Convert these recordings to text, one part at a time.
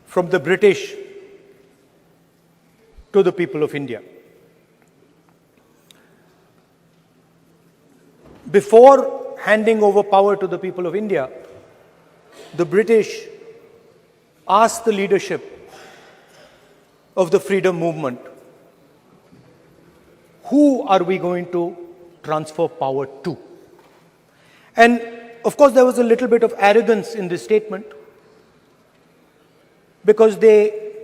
from the British to the people of India. Before handing over power to the people of India, the British asked the leadership of the freedom movement, who are we going to transfer power to? And of course, there was a little bit of arrogance in this statement because they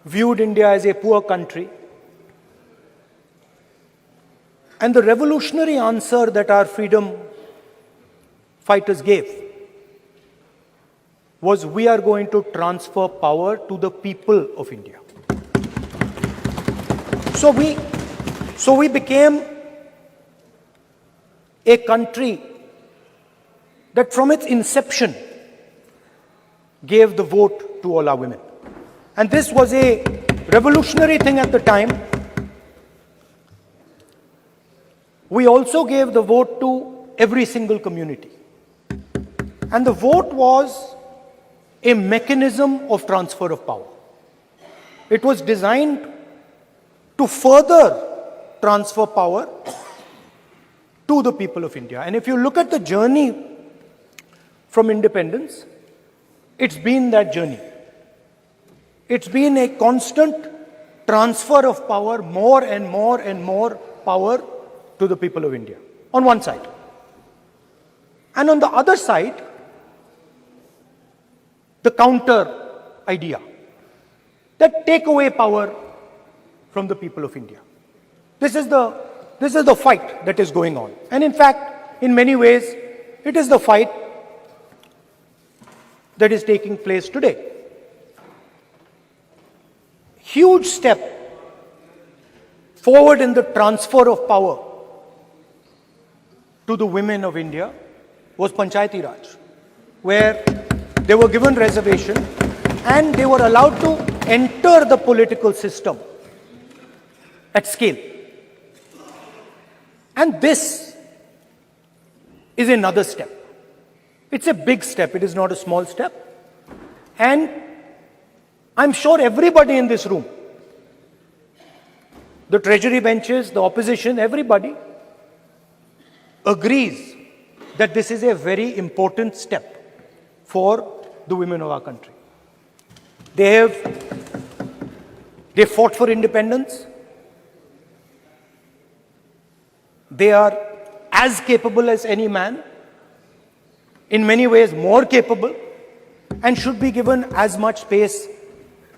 viewed India as a poor country. And the revolutionary answer that our freedom fighters gave was, we are going to transfer power to the people of India. So we became a country that from its inception gave the vote to all our women. And this was a revolutionary thing at the time. We also gave the vote to every single community. And the vote was a mechanism of transfer of power. It was designed to further transfer power to the people of India. And if you look at the journey from independence, it's been that journey. It's been a constant transfer of power, more and more and more power to the people of India, on one side. And on the other side, the counter idea, that take away power from the people of India. This is the fight that is going on. And in fact, in many ways, it is the fight that is taking place today. Huge step forward in the transfer of power to the women of India was Panchayati Raj, where they were given reservation and they were allowed to enter the political system at scale. And this is another step. It's a big step. It is not a small step. And I'm sure everybody in this room, the treasury benches, the opposition, everybody agrees that this is a very important step for the women of our country. They fought for independence. They are as capable as any man, in many ways more capable, and should be given as much space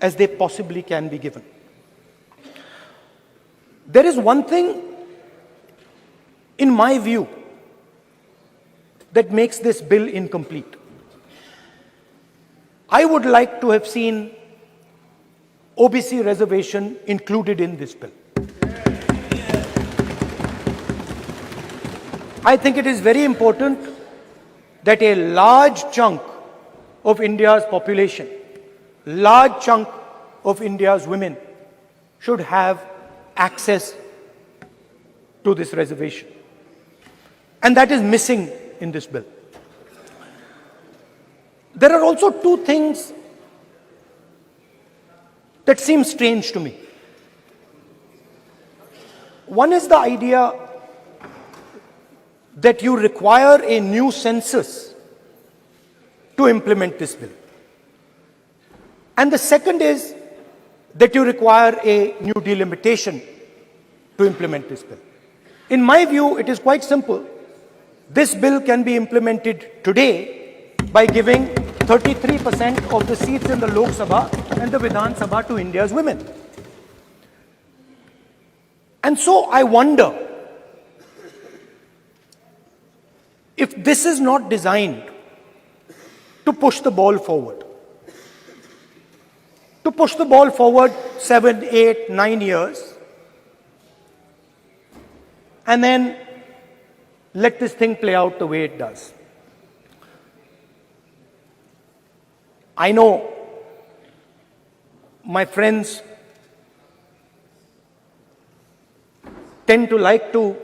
as they possibly can be given. There is one thing, in my view, that makes this bill incomplete. I would like to have seen OBC reservation included in this bill. I think it is very important that a large chunk of India's population, large chunk of India's women should have access to this reservation. And that is missing in this bill. There are also two things that seem strange to me. One is the idea that you require a new census to implement this bill. And the second is that you require a new delimitation to implement this bill. In my view, it is quite simple. This bill can be implemented today by giving 33% of the seats in the Lok Sabha and the Vidhan Sabha to India's women. And so I wonder if this is not designed to push the ball forward. To push the ball forward 7, 8, 9 years, and then let this thing play out the way it does. I know my friends tend to like to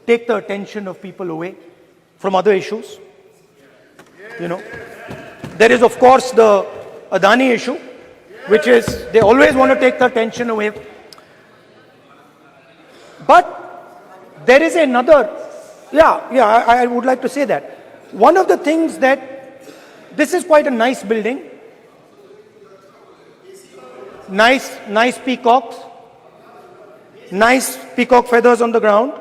take the attention of people away from other issues. You know, there is of course the Adani issue, which is, they always want to take the attention away. But there is another, I would like to say that. One of the things that, this is quite a nice building. Nice peacocks. Nice peacock feathers on the ground.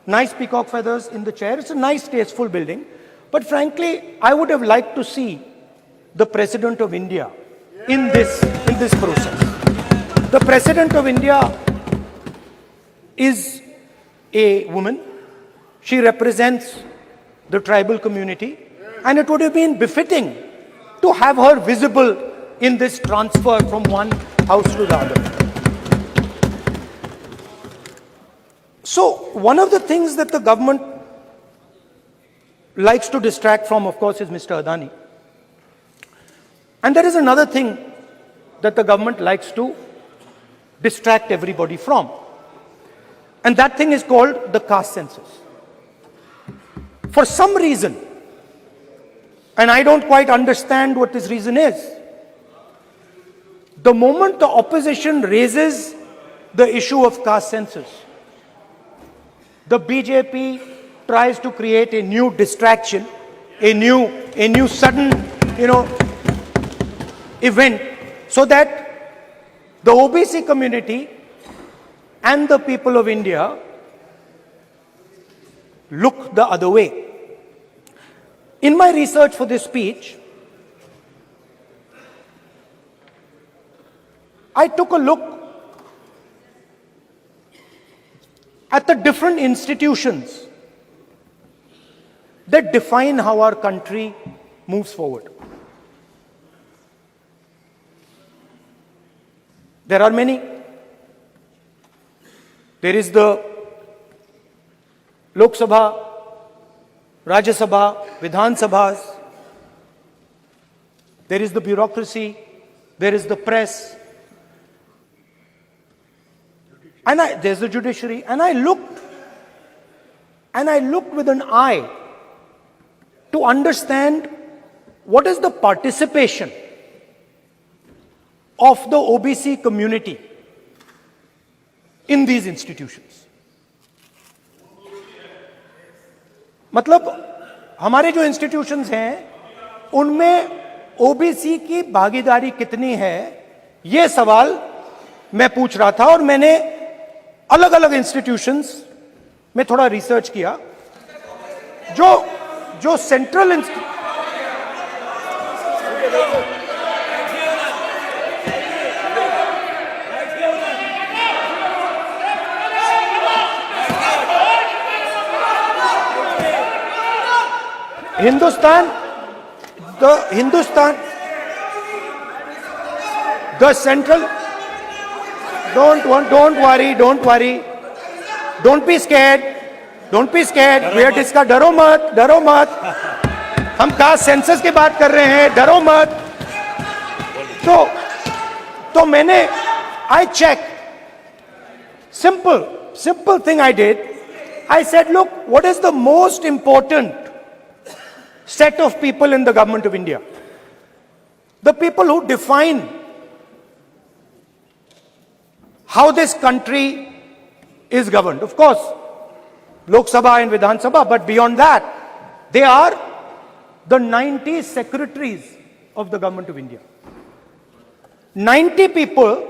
Nice peacock feathers in the chair. It's a nice, tasteful building. But frankly, I would have liked to see the President of India in this process. The President of India is a woman. She represents the tribal community, and it would have been befitting to have her visible in this transfer from one house to the other. So, one of the things that the government likes to distract from, of course, is Mr. Adani. And there is another thing that the government likes to distract everybody from. And that thing is called the caste census. For some reason, and I don't quite understand what this reason is, the moment the opposition raises the issue of caste census, the BJP tries to create a new distraction, a new sudden, event, so that the OBC community and the people of India look the other way. In my research for this speech, I took a look at the different institutions that define how our country moves forward. There are many. There is the Lok Sabha, Rajya Sabha, Vidhan Sabhas. There is the bureaucracy. There is the press. And there's the judiciary. And I looked with an eye to understand what is the participation of the OBC community in these institutions. मतलब हमारे जो institutions हैं उनमें OBC की भागीदारी कितनी है, ये सवाल मैं पूछ रहा था और मैंने अलग अलग इंस्टीट्यूशंस में थोड़ा रिसर्च किया. जो central the central, don't worry, don't be scared, we are discussing, डरो मत, हम कास्ट सेंसस की बात कर रहे हैं, डरो मत. तो मैंने, I checked, simple thing I did. I said, look, what is the most important set of people in the government of India? The people who define how this country is governed. Of course, Lok Sabha and Vidhan Sabha, but beyond that, they are the 90 secretaries of the government of India. 90 people,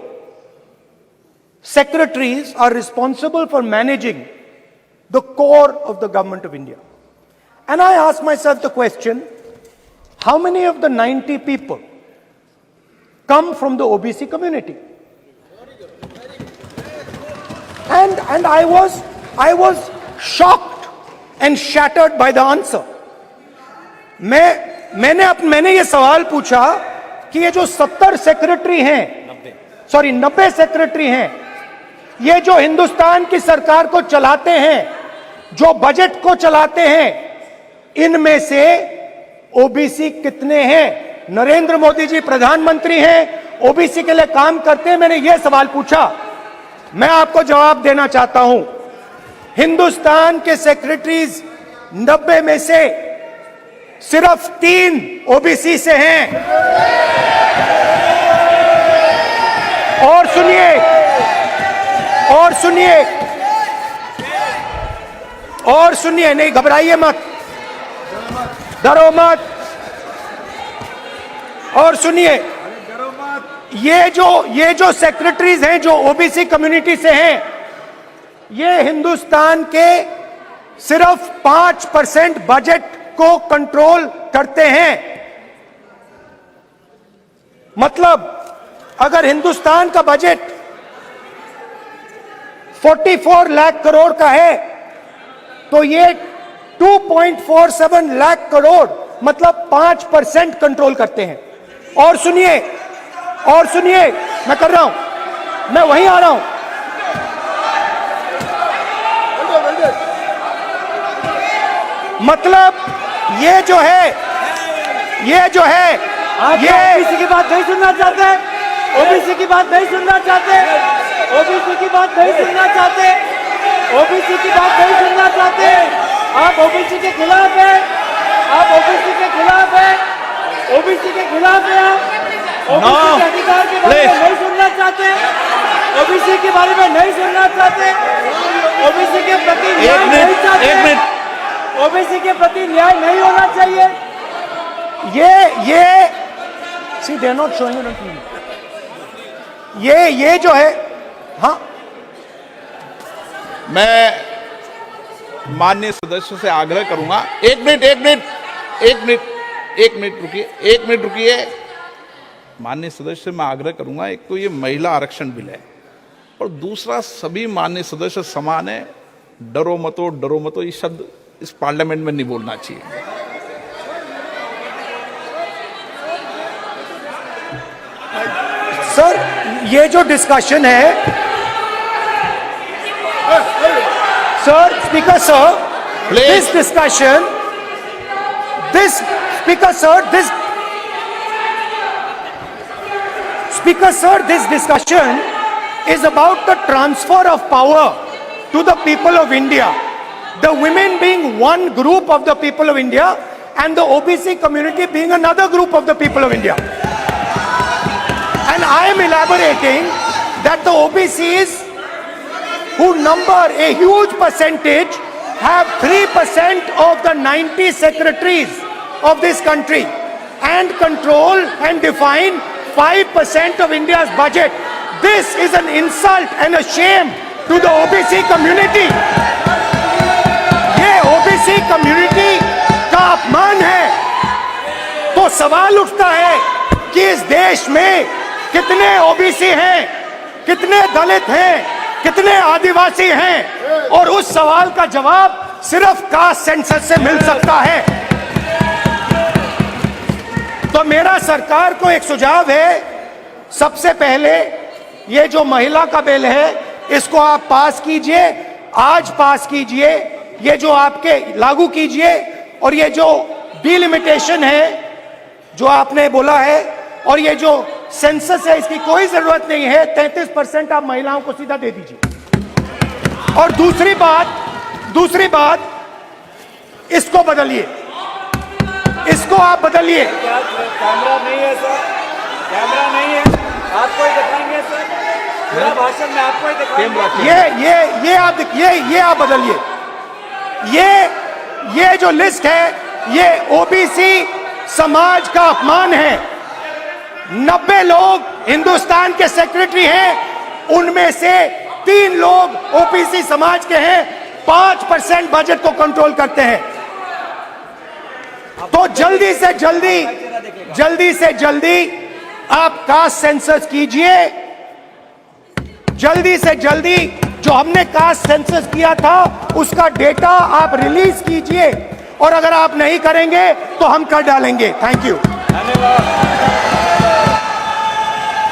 secretaries, are responsible for managing the core of the government of India. And I asked myself the question, how many of the 90 people come from the OBC community? And I was shocked and shattered by the answer. मैंने ये सवाल पूछा कि ये जो 70 secretary हैं, 90 secretary हैं, ये जो हिंदुस्तान की सरकार को चलाते हैं, जो बजट को चलाते हैं, इनमें से ओबीसी कितने हैं? नरेंद्र मोदी जी प्रधानमंत्री हैं, ओबीसी के लिए काम करते हैं. मैंने ये सवाल पूछा. मैं आपको जवाब देना चाहता हूं, हिंदुस्तान के सेक्रेटरीज 90 में से सिर्फ 3 ओबीसी से हैं. और सुनिए, और सुनिए, और सुनिए, नहीं घबराइए मत, डरो मत, और सुनिए, ये जो सेक्रेटरीज हैं जो ओबीसी कम्युनिटी से हैं, ये हिंदुस्तान के सिर्फ 5% बजट को कंट्रोल करते हैं। मतलब अगर हिंदुस्तान का बजट 44 लाख करोड़ का है तो ये 2.47 लाख करोड़ मतलब 5% कंट्रोल करते हैं। और सुनिए, मैं कर रहा हूं, मैं वहीं आ रहा हूं। मतलब ये जो है ये ओबीसी की बात नहीं सुनना चाहते, ओबीसी की बात नहीं सुनना चाहते, ओबीसी की बात नहीं सुनना चाहते, ओबीसी की बात नहीं सुनना चाहते। आप ओबीसी के खिलाफ है, आप ओबीसी के खिलाफ है, ओबीसी के खिलाफ है। आप ओबीसी के अधिकार के बारे में नहीं सुनना चाहते, ओबीसी के बारे में नहीं सुनना चाहते, ओबीसी के प्रति न्याय नहीं चाहते, ओबीसी के प्रति न्याय नहीं होना चाहिए। ये see they are not showing it on TV. ये जो है, हाँ, मैं माननीय सदस्यों से आग्रह करूंगा, एक मिनट रुकिए। माननीय सदस्य से मैं आग्रह करूंगा, एक तो ये महिला आरक्षण बिल है और दूसरा सभी माननीय सदस्य समान है। डरो मतो ये शब्द इस पार्लियामेंट में नहीं बोलना चाहिए। सर, ये जो डिस्कशन है, sir, speaker sir, this discussion, this discussion is about the transfer of power to the people of India. The women being one group of the people of India and the OBC community being another group of the people of India. And I am elaborating that the OBCs, who number a huge percentage, have 3% of the 90 secretaries of this country and control and define 5% of India's budget. This is an insult and a shame to the OBC community. ये OBC community का अपमान है। तो सवाल उठता है कि इस देश में कितने ओबीसी हैं, कितने दलित हैं, कितने आदिवासी हैं, और उस सवाल का जवाब सिर्फ कास्ट सेंसस से मिल सकता है। तो मेरा सरकार को एक सुझाव है, सबसे पहले ये जो महिला का बिल है इसको आप पास कीजिए, आज पास कीजिए, ये जो आपके लागू कीजिए, और ये जो डिलिमिटेशन है जो आपने बोला है, और ये जो सेंसस है इसकी कोई जरूरत नहीं है, 33% आप महिलाओं को सीधा दे दीजिए। और दूसरी बात, इसको बदलिए, इसको आप बदलिए। कैमरा नहीं है सर, कैमरा नहीं है, आपको ही दिखाएंगे सर, पूरा भाषण में आपको ही दिखाएंगे। ये आप बदलिए। ये जो लिस्ट है ये ओबीसी समाज का अपमान है। 90 लोग हिंदुस्तान के सेक्रेटरी हैं, उनमें से 3 लोग ओबीसी समाज के हैं, 5% बजट को कंट्रोल करते हैं। तो जल्दी से जल्दी आप कास्ट सेंसस कीजिए, जल्दी से जल्दी जो हमने कास्ट सेंसस किया था उसका डेटा आप रिलीज कीजिए, और अगर आप नहीं करेंगे तो हम कर डालेंगे। Thank you.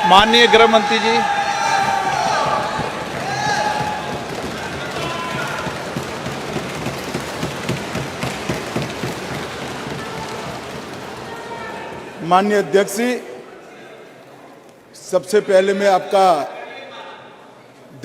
माननीय गृह मंत्री जी। माननीय अध्यक्ष जी, सबसे पहले मैं आपका